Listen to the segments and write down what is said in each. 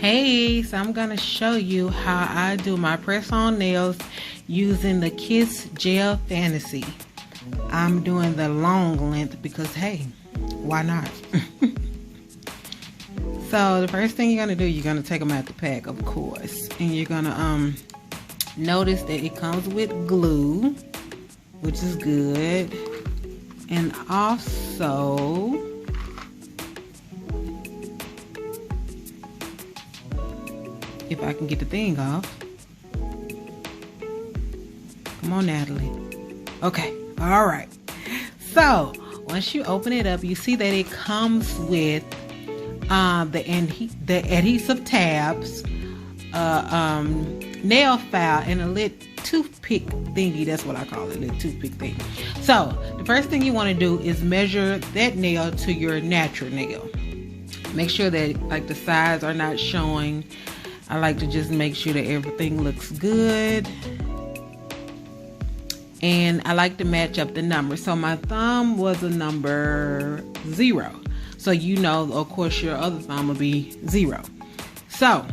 Hey, so I'm gonna show you how I do my press-on nails using the Kiss Gel Fantasy. I'm doing the long length because hey, why not? So the first thing you're gonna do, you're gonna take them out the pack, of course, and you're gonna notice that it comes with glue, which is good, and also if I can get the thing off. Come on, Natalie. Okay, all right. So once you open it up, you see that it comes with the adhesive tabs, nail file, and a little toothpick thingy. That's what I call it, a little toothpick thing. So the first thing you want to do is measure that nail to your natural nail. Make sure that like the sides are not showing. I like to just make sure that everything looks good. And I like to match up the numbers. So my thumb was a number 0. So you know, of course, your other thumb will be 0. So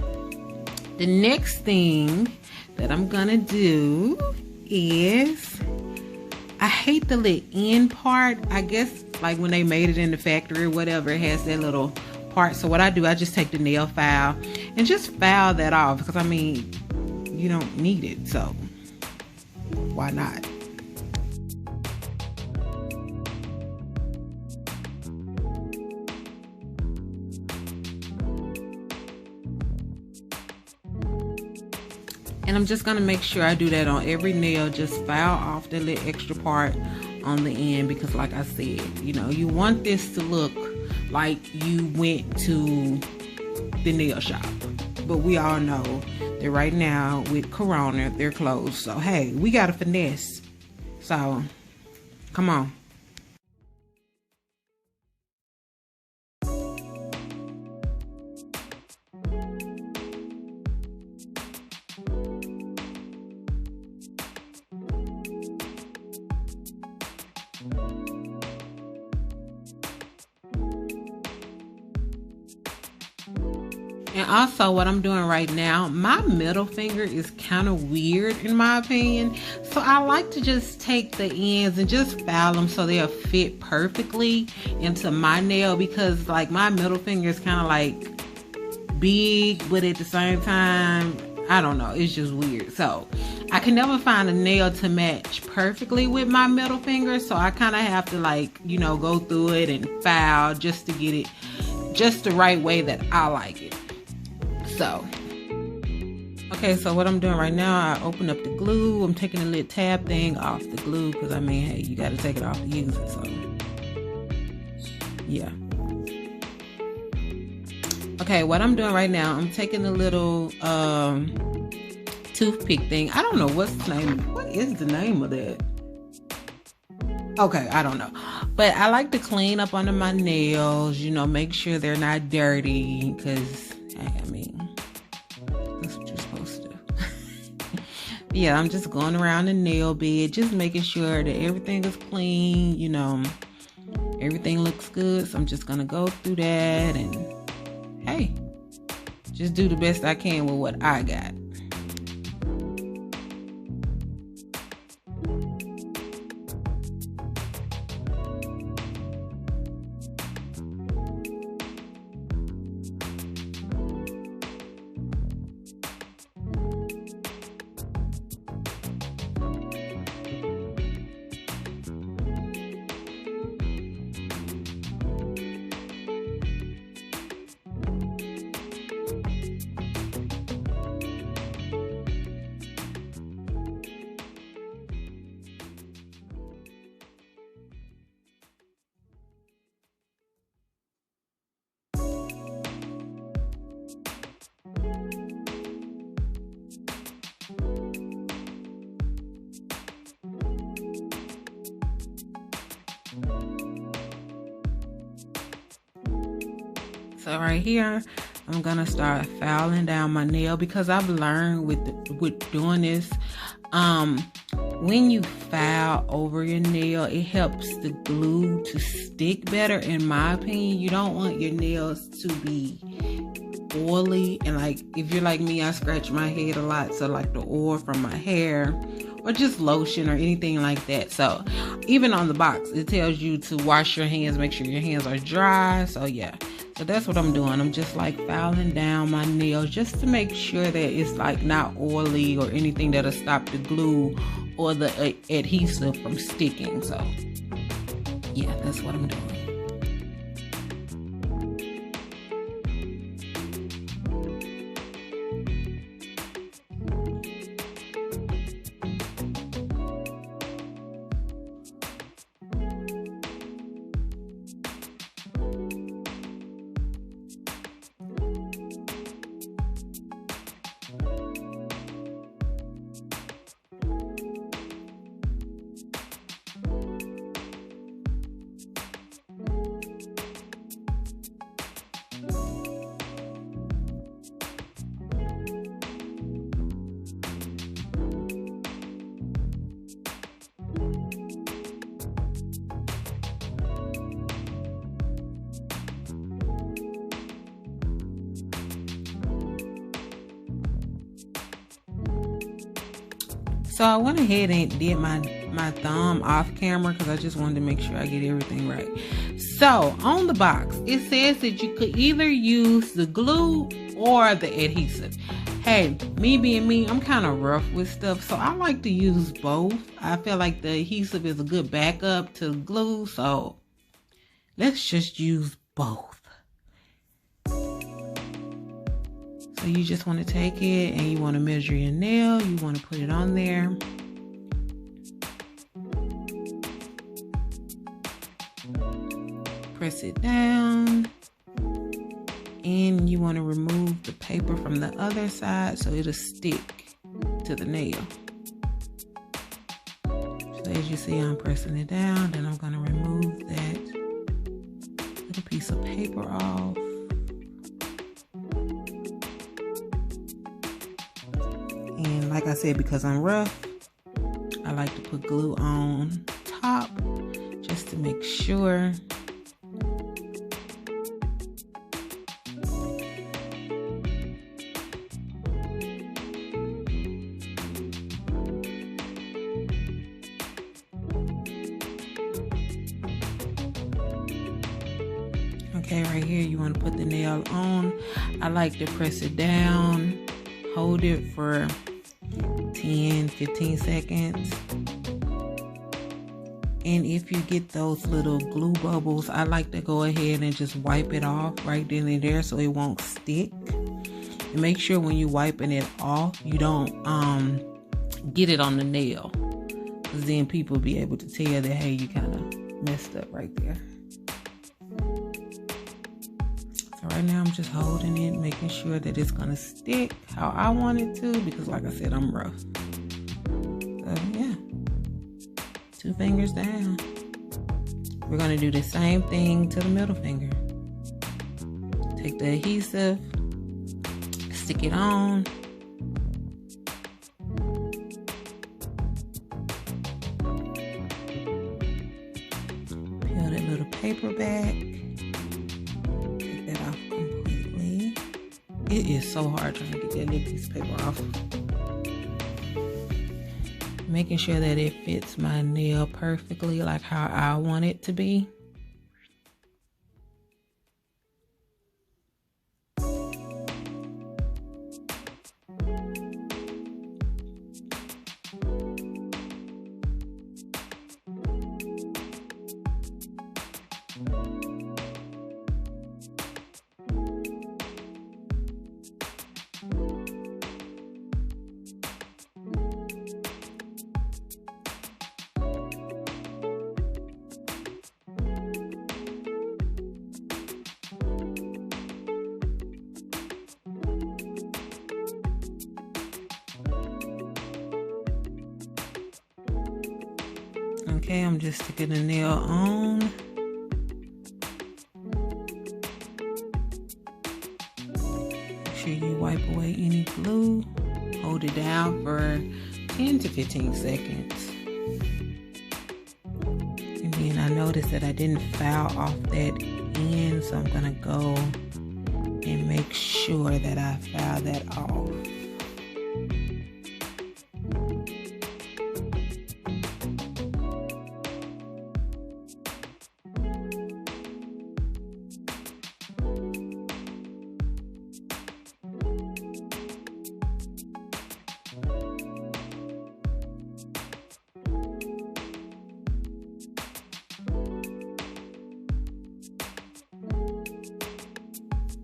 the next thing that I'm gonna do is, I hate the little end part. I guess like when they made it in the factory or whatever, it has that little part. So what I do, I just take the nail file and just file that off, because I mean, you don't need it, so why not? And I'm just gonna make sure I do that on every nail. Just file off the little extra part on the end, because like I said, you know, you want this to look like you went to the nail shop. But we all know that right now with Corona, they're closed. So hey, we gotta finesse. So come on. And also what I'm doing right now, my middle finger is kind of weird in my opinion. So I like to just take the ends and just file them so they'll fit perfectly into my nail, because like my middle finger is kind of like big, but at the same time, I don't know, it's just weird. So I can never find a nail to match perfectly with my middle finger. So I kind of have to like, you know, go through it and file just to get it just the right way that I like it. So, okay, so what I'm doing right now, I open up the glue. I'm taking the little tab thing off the glue, because I mean, hey, you got to take it off to use it. So, yeah. Okay, what I'm doing right now, I'm taking the little toothpick thing. I don't know what's the name. What is the name of that? Okay, I don't know. But I like to clean up under my nails, you know, make sure they're not dirty, because, I mean, that's what you're supposed to do. Yeah, I'm just going around the nail bed, just making sure that everything is clean, you know, everything looks good. So I'm just going to go through that and, hey, just do the best I can with what I got. So right here, I'm gonna start filing down my nail, because I've learned with doing this, when you file over your nail, it helps the glue to stick better. In my opinion, you don't want your nails to be oily, and like if you're like me, I scratch my head a lot, so like the oil from my hair or just lotion or anything like that. So even on the box it tells you to wash your hands, make sure your hands are dry. So yeah, so that's what I'm doing. I'm just like filing down my nails just to make sure that it's like not oily or anything that'll stop the glue or the adhesive from sticking. So yeah, that's what I'm doing. So I went ahead and did my thumb off camera because I just wanted to make sure I get everything right. So on the box, it says that you could either use the glue or the adhesive. Hey, me being me, I'm kind of rough with stuff, so I like to use both. I feel like the adhesive is a good backup to glue, so let's just use both. So you just want to take it and you want to measure your nail. You want to put it on there. Press it down. And you want to remove the paper from the other side so it'll stick to the nail. So as you see, I'm pressing it down. Then I'm going to remove that little piece of paper off. And like I said, because I'm rough, I like to put glue on top just to make sure. Okay, right here, you want to put the nail on. I like to press it down, hold it for 10-15 seconds. And if you get those little glue bubbles, I like to go ahead and just wipe it off right then and there so it won't stick. And make sure when you're wiping it off, you don't get it on the nail, because then people be able to tell that, hey, you kind of messed up right there. So right now I'm just holding it, making sure that it's gonna stick how I want it to, because like I said, I'm rough. So yeah, 2 fingers down. We're gonna do the same thing to the middle finger. Take the adhesive, stick it on. Peel that little paper back. Take that off completely. It is so hard trying to get that little piece of paper off. Making sure that it fits my nail perfectly, like how I want it to be. Okay, I'm just sticking the nail on. Make sure you wipe away any glue. Hold it down for 10 to 15 seconds. And then I noticed that I didn't foul off that end, so I'm gonna go and make sure that I file that off.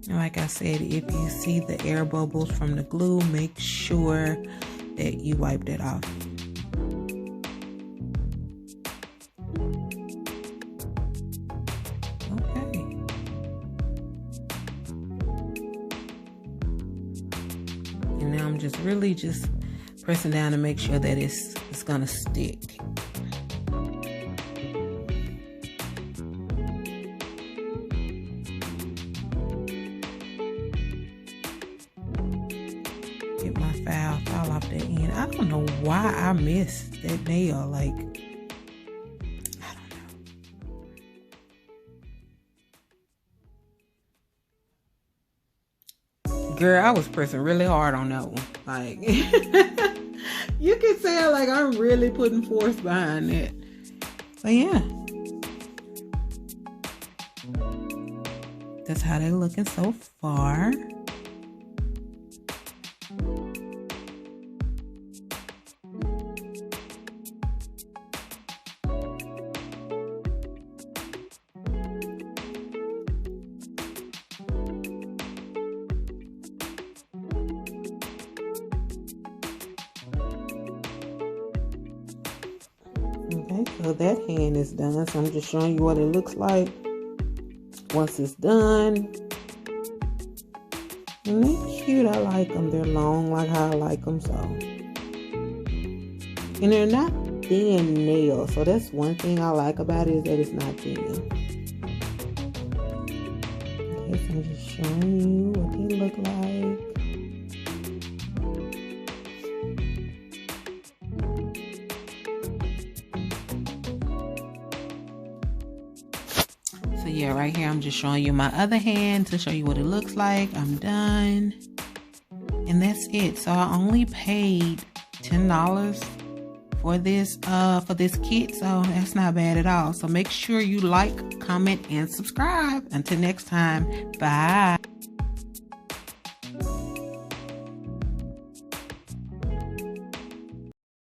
And like I said, if you see the air bubbles from the glue, make sure that you wipe that off. Okay. And now I'm just really just pressing down to make sure that it's gonna stick. Get my file off that end. I don't know why I missed that nail. Like, I don't know. Girl, I was pressing really hard on that one. Like, you can tell, like, I'm really putting force behind that. So yeah, that's how they're looking so far. Okay, so that hand is done. So I'm just showing you what it looks like once it's done. And they're cute. I like them. They're long like how I like them. So, and they're not thin nails. So that's one thing I like about it, is that it's not thin. Okay, so I'm just showing you what they look like. So yeah, right here I'm just showing you my other hand to show you what it looks like. I'm done. And that's it. So I only paid $10 for this kit. So that's not bad at all. So make sure you like, comment, and subscribe. Until next time, bye.